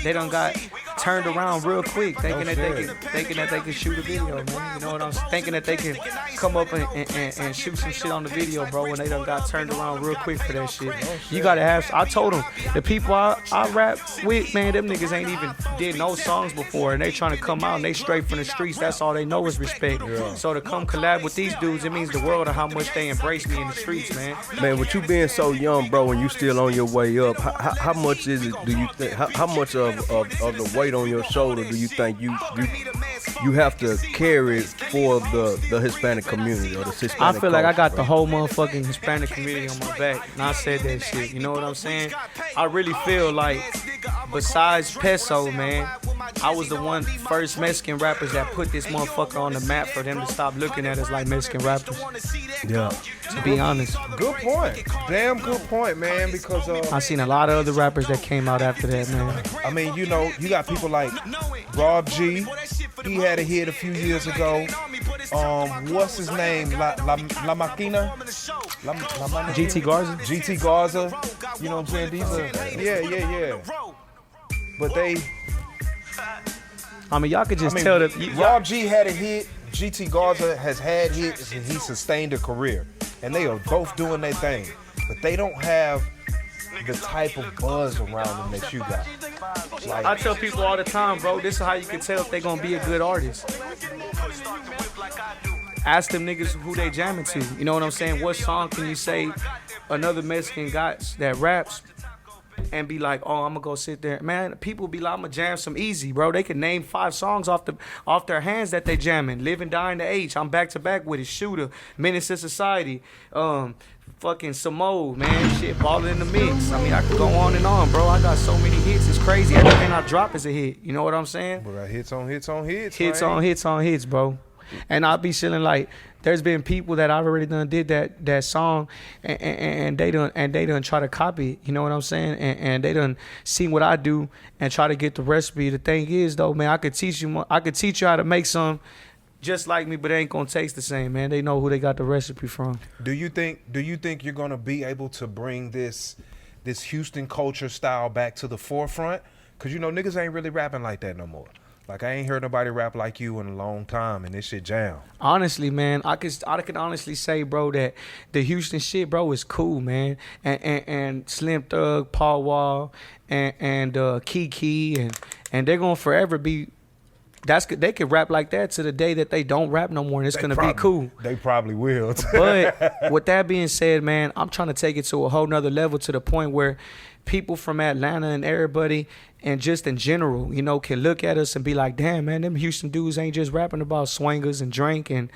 turned around real quick, thinking that they can shoot a video, man. You know what I'm saying? Thinking that they can come up and shoot some shit on the video, bro, and they done got turned around real quick for that shit. You gotta have. I told them the people I rap with, man, them niggas ain't even did no songs before, and they trying to come out and they straight from the streets. That's all they know is respect. Yeah. So to come collab with these dudes, it means the world of how much they embrace me in the streets, man. Man, with you being so young, bro, and you still on your way up, how much is it? Do you think? How much of the weight on your shoulder do you think you have to carry for the Hispanic community or the Hispanic? I feel like I got the whole motherfucking Hispanic community on my back, and I said that shit. You know what I'm saying? I really feel like, besides Peso, man, I was the first Mexican rappers that put this motherfucker on the map for them to stop looking at us like Mexican rappers. Yeah. To be honest. Good point. Damn good point, man, because I seen a lot of other rappers that came out after that, man. I mean, you know, you got people like Rob G. He had a hit a few years ago. What's his name? La Máquina? GT Garza? GT Garza. You know what I'm saying? These are, yeah. But I mean, y'all could just tell that. Rob G had a hit. GT Garza has had hits, and he sustained a career. And they are both doing their thing. But they don't have the type of buzz around them that you got. Like, I tell people all the time, bro, this is how you can tell if they gonna be a good artist. Ask them niggas who they jamming to. You know what I'm saying? What song can you say another Mexican got that raps and be like, oh, I'm gonna go sit there. Man, people be like, I'm gonna jam some Easy, bro. They can name 5 songs off their hands that they jamming. Live and Die in the H. I'm back to back with it. Shooter, Menace to Society, fucking Samo, man. Shit, Ballin' in the Mix. I mean, I could go on and on, bro. I got so many hits. It's crazy. Everything I drop is a hit. You know what I'm saying? We got hits on hits on hits. Hits man. on hits on hits, bro. And I'll be feeling like there's been people that I've already done did that song and they done try to copy it, you know what I'm saying? And they done see what I do and try to get the recipe. The thing is though, man, I could teach you how to make some just like me, but it ain't gonna taste the same, man. They know who they got the recipe from. Do you think you're gonna be able to bring this Houston culture style back to the forefront? Cause you know niggas ain't really rapping like that no more. Like, I ain't heard nobody rap like you in a long time, and this shit jam. Honestly, man, I can honestly say, bro, that the Houston shit, bro, is cool, man. And Slim Thug, Paul Wall, and Kiki, and they're gonna forever be. They can rap like that to the day that they don't rap no more, and it's gonna be cool. They probably will. But with that being said, man, I'm trying to take it to a whole nother level, to the point where people from Atlanta and everybody, and just in general, you know, can look at us and be like, damn, man, them Houston dudes ain't just rapping about swingers and drink and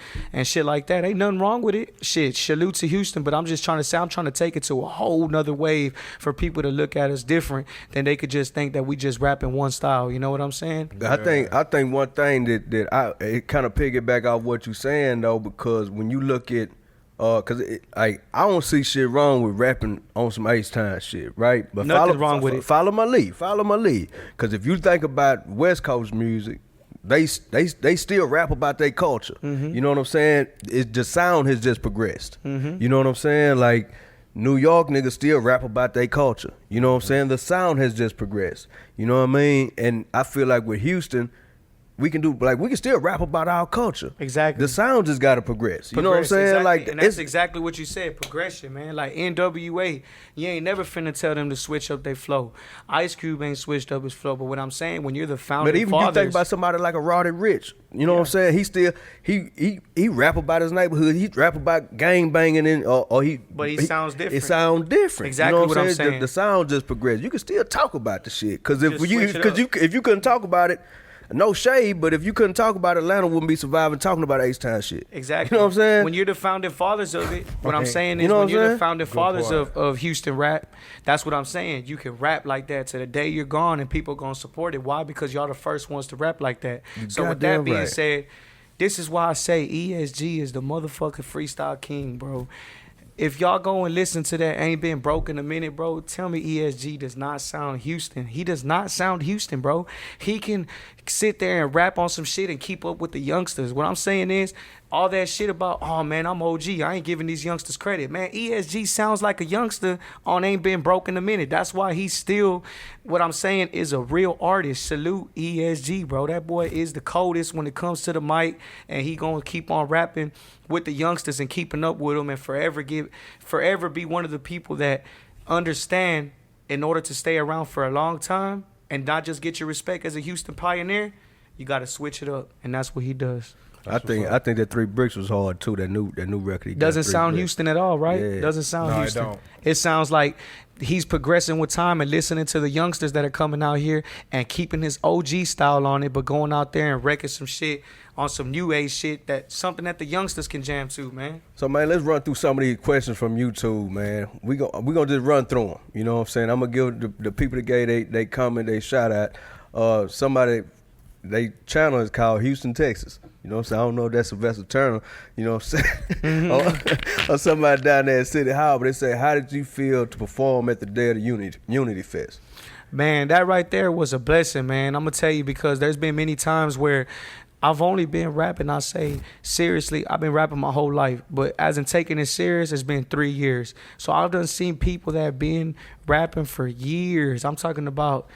shit like that. Ain't nothing wrong with it. Shit, salute to Houston. But I'm just trying to say, I'm trying to take it to a whole nother wave for people to look at us different than they could just think that we just rap in one style. You know what I'm saying? I think one thing that it kind of piggyback off what you saying though, because when you look at cause I don't see shit wrong with rapping on some H-Time shit, right? But Nothing wrong with it. Follow my lead. Cause if you think about West Coast music, they still rap about their culture. Mm-hmm. You know what I'm saying? The sound has just progressed. Mm-hmm. You know what I'm saying? Like New York niggas still rap about their culture. You know what I'm saying? The sound has just progressed. You know what I mean? And I feel like with Houston, we can still rap about our culture. Exactly. The sound just gotta progress. You know what I'm saying? Exactly. Like, and that's exactly what you said, progression, man. Like NWA, you ain't never finna tell them to switch up their flow. Ice Cube ain't switched up his flow. But what I'm saying, when you're the founder, but even you think about somebody like a Roddy Ricch, you know what I'm saying? He still he rap about his neighborhood. He rap about gang banging But he sounds different. It sounds different. Exactly you know what I'm saying. The sound just progressed. You can still talk about the shit, because if you couldn't talk about it. No shade, but if you couldn't talk about it, Atlanta wouldn't be surviving talking about H-Time shit. Exactly. You know what I'm saying? When you're the founding fathers of it, what I'm saying is, You know when what I'm you're the saying? founding Good fathers point. of Houston rap, that's what I'm saying. You can rap like that to the day you're gone, and people gonna support it. Why? Because y'all the first ones to rap like that. So with that goddamn being right. said, this is why I say ESG is the motherfucking freestyle king, bro. If y'all go and listen to that Ain't Been Broke in a Minute, bro, tell me ESG does not sound Houston. He does not sound Houston, bro. He can sit there and rap on some shit and keep up with the youngsters. What I'm saying is, all that shit about, oh man, I'm OG, I ain't giving these youngsters credit. Man, ESG sounds like a youngster on Ain't Been Broke in a Minute. That's why he's still, what I'm saying, is a real artist. Salute ESG, bro. That boy is the coldest when it comes to the mic, and he gonna keep on rapping with the youngsters and keeping up with them, and forever be one of the people that understand, in order to stay around for a long time and not just get your respect as a Houston pioneer, you got to switch it up, and that's what he does. I think that 3 Bricks was hard too. That new record. He got, Doesn't 3 sound Bricks. Houston at all, right? Yeah. Doesn't sound No, Houston. it don't. It sounds like he's progressing with time and listening to the youngsters that are coming out here and keeping his OG style on it, but going out there and wrecking some shit on some new age shit, that something that the youngsters can jam to, man. So man, let's run through some of these questions from YouTube, man. We gonna just run through them. You know what I'm saying? I'm gonna give the people that gave they comment, they shout out. Somebody, they channel is called Houston, Texas. You know what I'm saying? I don't know if that's Sylvester Turner, you know what I'm saying? or somebody down there at City Hall, but they say, how did you feel to perform at the Day of the Unity Fest? Man, that right there was a blessing, man. I'm gonna tell you, because there's been many times where I've only been rapping, I say, seriously, I've been rapping my whole life. But as in taking it serious, it's been 3 years. So I've done seen people that have been rapping for years. I'm talking about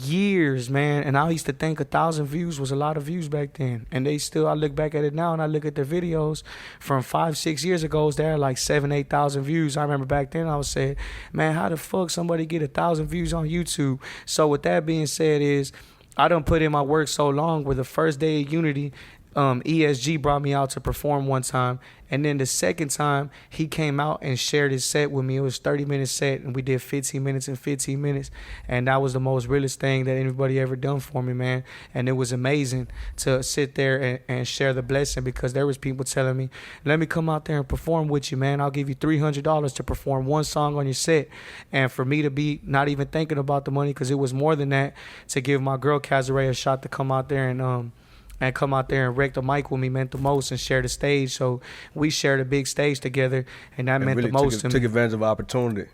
years, man. And I used to think 1,000 views was a lot of views back then. And they still, I look back at it now and I look at the videos from 5-6 years ago, they're like 7,000-8,000 views. I remember back then I was saying, man, how the fuck somebody get 1,000 views on YouTube? So with that being said is, I done put in my work so long, where the first Day of Unity, ESG brought me out to perform one time, and then the second time he came out and shared his set with me. It was 30-minute set, and we did 15 minutes and 15 minutes, and that was the most realest thing that anybody ever done for me, man. And it was amazing to sit there and share the blessing, because there was people telling me, let me come out there and perform with you, man. I'll give you $300 to perform one song on your set. And for me to be not even thinking about the money, because it was more than that, to give my girl Kazare a shot to come out there and come out there and wreck the mic with me meant the most, and share the stage. So we shared a big stage together, and that meant really the most to me. Took advantage of opportunity.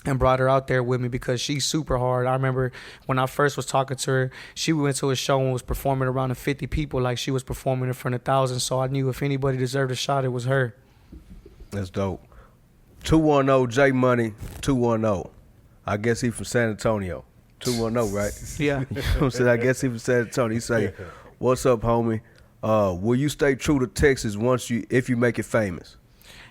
And brought her out there with me, because she's super hard. I remember when I first was talking to her, she went to a show and was performing around 50 people like she was performing in front of thousands. So I knew if anybody deserved a shot, it was her. That's dope. 210 J Money 210. I guess he from San Antonio. 210, right? Yeah. You know what I'm saying? I guess he was saying to Tony, he say, "What's up, homie? Will you stay true to Texas if you make it famous?"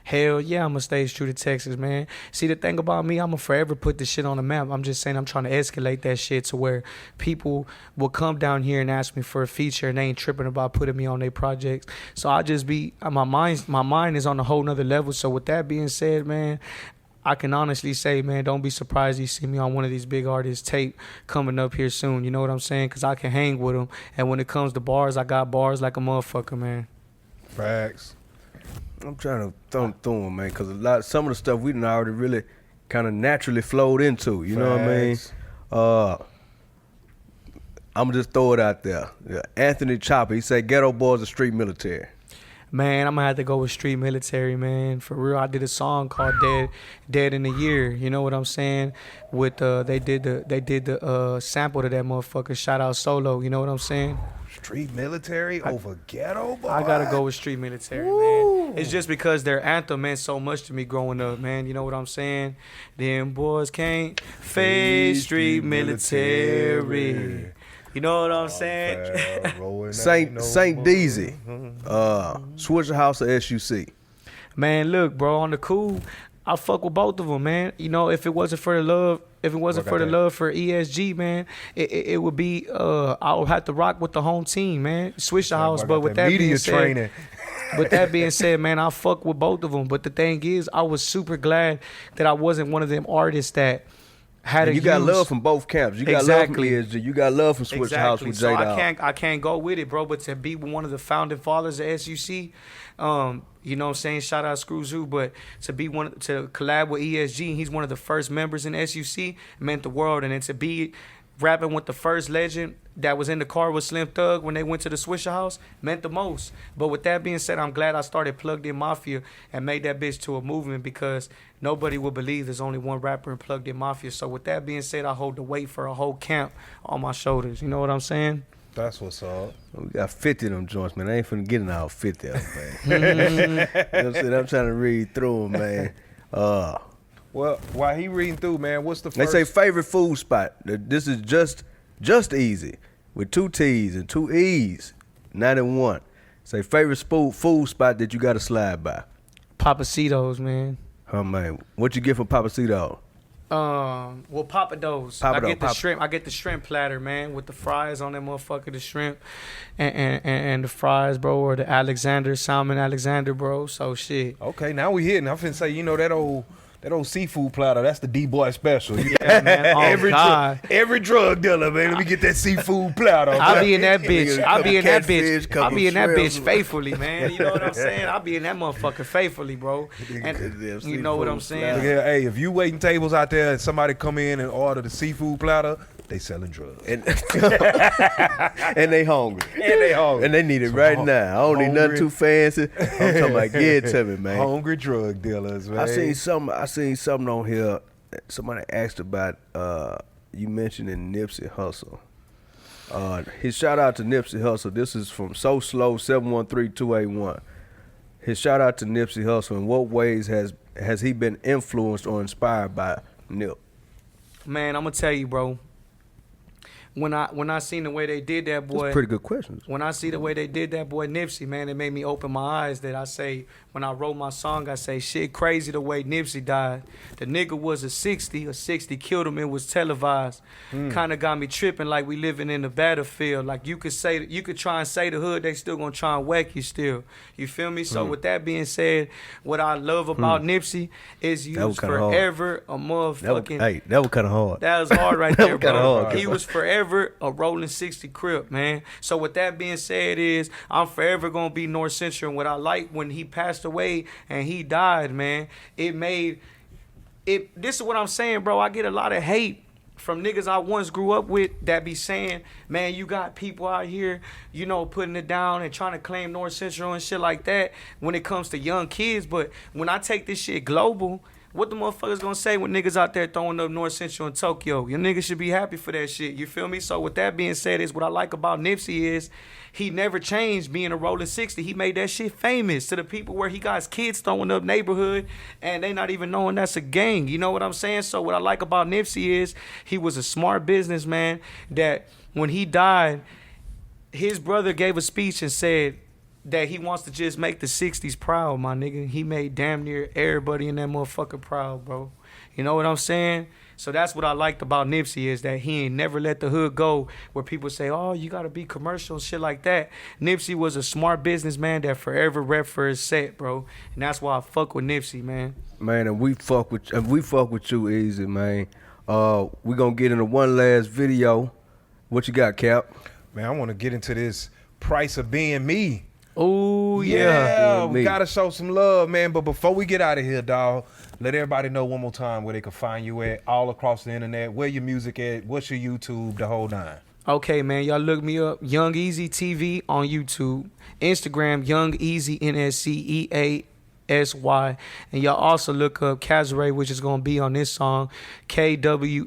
Hell yeah, I'm going to stay true to Texas, man. See, the thing about me, I'm going to forever put this shit on the map. I'm just saying I'm trying to escalate that shit to where people will come down here and ask me for a feature and they ain't tripping about putting me on their projects. So I just be, my mind is on a whole nother level. So with that being said, man, I can honestly say, man, don't be surprised you see me on one of these big artists' tape coming up here soon. You know what I'm saying? Because I can hang with them. And when it comes to bars, I got bars like a motherfucker, man. Facts. I'm trying to thumb through them, man, because some of the stuff we done already really kind of naturally flowed into. You know what I mean? I'm going to just throw it out there. Anthony Chopper, he said, Ghetto Boys are street military. Man, I'm gonna have to go with street military, man. For real, I did a song called "Dead in a Year." You know what I'm saying? With they did the sample to that motherfucker. Shout out Solo. You know what I'm saying? Street military over Ghetto Boy. I gotta go with street military, man. It's just because their anthem meant so much to me growing up, man. You know what I'm saying? Them boys can't face street military. You know what I'm saying? Saint Deezy, Swisher House or SUC? Man, look, bro, on the cool, I fuck with both of them, man. You know, if it wasn't for the love, love for ESG, man, it would be I would have to rock with the home team, man. Switch the house, but with that being said, with that being said, man, I fuck with both of them. But the thing is, I was super glad that I wasn't one of them artists that had you got love from both camps. You got love from ESG. You got love from Switch the House with J-DAWG. So I can't go with it, bro. But to be one of the founding fathers of SUC, you know what I'm saying? Shout out Screw Zoo, but to collab with ESG, he's one of the first members in SUC, meant the world. And then to be rapping with the first legend that was in the car with Slim Thug when they went to the Swisher House meant the most. But with that being said, I'm glad I started Plugged In Mafia and made that bitch to a movement because nobody will believe there's only one rapper in Plugged In Mafia. So with that being said, I hold the weight for a whole camp on my shoulders. You know what I'm saying? That's what's up. We got 50 of them joints, man. I ain't finna get in all 50 of them, man. You know what I'm saying? I'm trying to read through them, man. Well, while he reading through, man, what's the first? They say favorite food spot. This is just easy with 2 T's and 2 E's, not in one. Say favorite food spot that you got to slide by. Papacitos, man. Oh man, what you get for Papacito? Well, Papados. I get the shrimp platter, man, with the fries on that motherfucker, the shrimp and the fries, bro, or the salmon Alexander, bro. So shit. Okay, now we hitting. I'm finna say, you know that old seafood platter, that's the D-boy special. Yeah, man. Oh, every drug dealer, man. Let me get that seafood platter. I'll be in that bitch. I'll be in that bitch faithfully, man. You know what I'm saying? I'll be in that motherfucker faithfully, bro. And you know what I'm saying? Hey, if you waiting tables out there and somebody come in and order the seafood platter, they selling drugs. And they hungry. And they need it right now. I don't need nothing too fancy. I'm talking about get it to me, man. Hungry drug dealers, man. I seen something on here. Somebody asked about you mentioning Nipsey Hussle. His shout out to Nipsey Hussle. This is from So Slow 713-281. His shout out to Nipsey Hussle. In what ways has he been influenced or inspired by Nip? Man, I'm gonna tell you, bro. When I seen the way they did that boy, that's pretty good questions. When I see the way they did that boy Nipsey, man, it made me open my eyes. That I say, when I wrote my song, I say, shit crazy the way Nipsey died. The nigga was a 60 killed him. It was televised. Kind of got me tripping like we living in the battlefield. Like you could try and say the hood, they still gonna try and whack you still. You feel me? So with that being said, what I love about Nipsey is he was forever a motherfucking. That was kind of hard. That was hard right there, bro. Hard. He was forever a rolling 60 crip, man. So with that being said is I'm forever gonna be North Central. And what I like when he passed away and he died, man, this is what I'm saying, bro. I get a lot of hate from niggas I once grew up with that be saying, man, you got people out here, you know, putting it down and trying to claim North Central and shit like that when it comes to young kids. But when I take this shit global, What the motherfuckers gonna say when niggas out there throwing up North Central and Tokyo? Your niggas should be happy for that shit. You feel me? So with that being said, is what I like about Nipsey is he never changed being a rolling 60. He made that shit famous to the people where he got his kids throwing up neighborhood and they not even knowing that's a gang. You know what I'm saying? So what I like about Nipsey is he was a smart businessman that when he died, his brother gave a speech and said that he wants to just make the 60s proud, my nigga. He made damn near everybody in that motherfucker proud, bro. You know what I'm saying? So that's what I liked about Nipsey is that he ain't never let the hood go where people say, oh, you got to be commercial and shit like that. Nipsey was a smart businessman that forever rep for his set, bro. And that's why I fuck with Nipsey, man. Man, and we fuck with you easy, man. We gonna get into one last video. What you got, Cap? Man, I want to get into this price of being me. Oh, yeah. We got to show some love, man. But before we get out of here, dawg, let everybody know one more time where they can find you at all across the internet, where your music at, what's your YouTube, the whole nine. Okay, man, y'all look me up, Young Easy TV on YouTube, Instagram, Young Easy, NSCEASY, and y'all also look up Kazare, which is gonna be on this song, KWEENKAZAREE,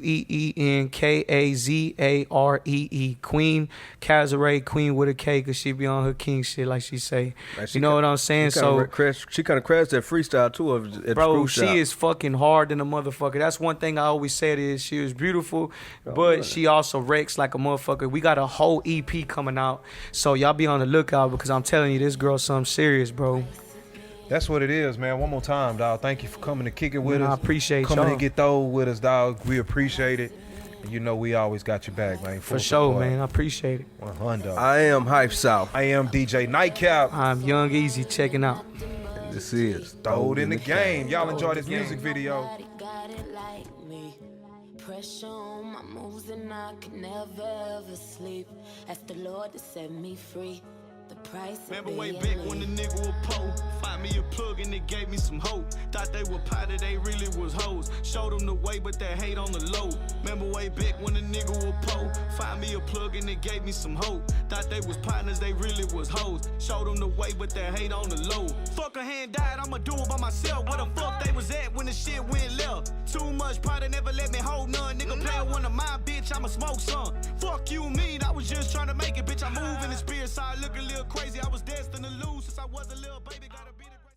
Queen Kazare, Queen with a K, cause she be on her king shit like she say. Like you know what I'm saying? She kind of crashed that freestyle too. At bro, she is fucking hard than a motherfucker. That's one thing I always said is she was beautiful, but she also wrecks like a motherfucker. We got a whole EP coming out, so y'all be on the lookout because I'm telling you, this girl's something serious, bro. That's what it is, man. One more time, dawg. Thank you for coming to kick it with us. I appreciate coming y'all. to get thrown with us, dawg. We appreciate it. And you know we always got your back, man. For sure, man. I appreciate it. 100. I am Hype South. I am DJ Nightcap. I'm Young Easy checking out. And this is Throwed in the game. Y'all enjoy this music video. Pressure on my moves and I could never ever sleep. Ask the Lord to set me free. The price of remember way back when the nigga was po. Find me a plug and it gave me some hope. Thought they were powder, they really was hoes. Showed them the way, but that hate on the low. Remember way back when the nigga was po. Find me a plug and it gave me some hope. Thought they was partners, they really was hoes. Showed them the way, but that hate on the low. Fuck a hand died, I'ma do it by myself. Where the fuck they was at when the shit went left? Too much powder, never let me hold none. Nigga play one of my bitch, I'ma smoke some. Fuck you mean, I was just trying to make it, bitch. I move in the spirit side, look a little crazy. I was destined to lose since I was a little baby. Gotta beat it.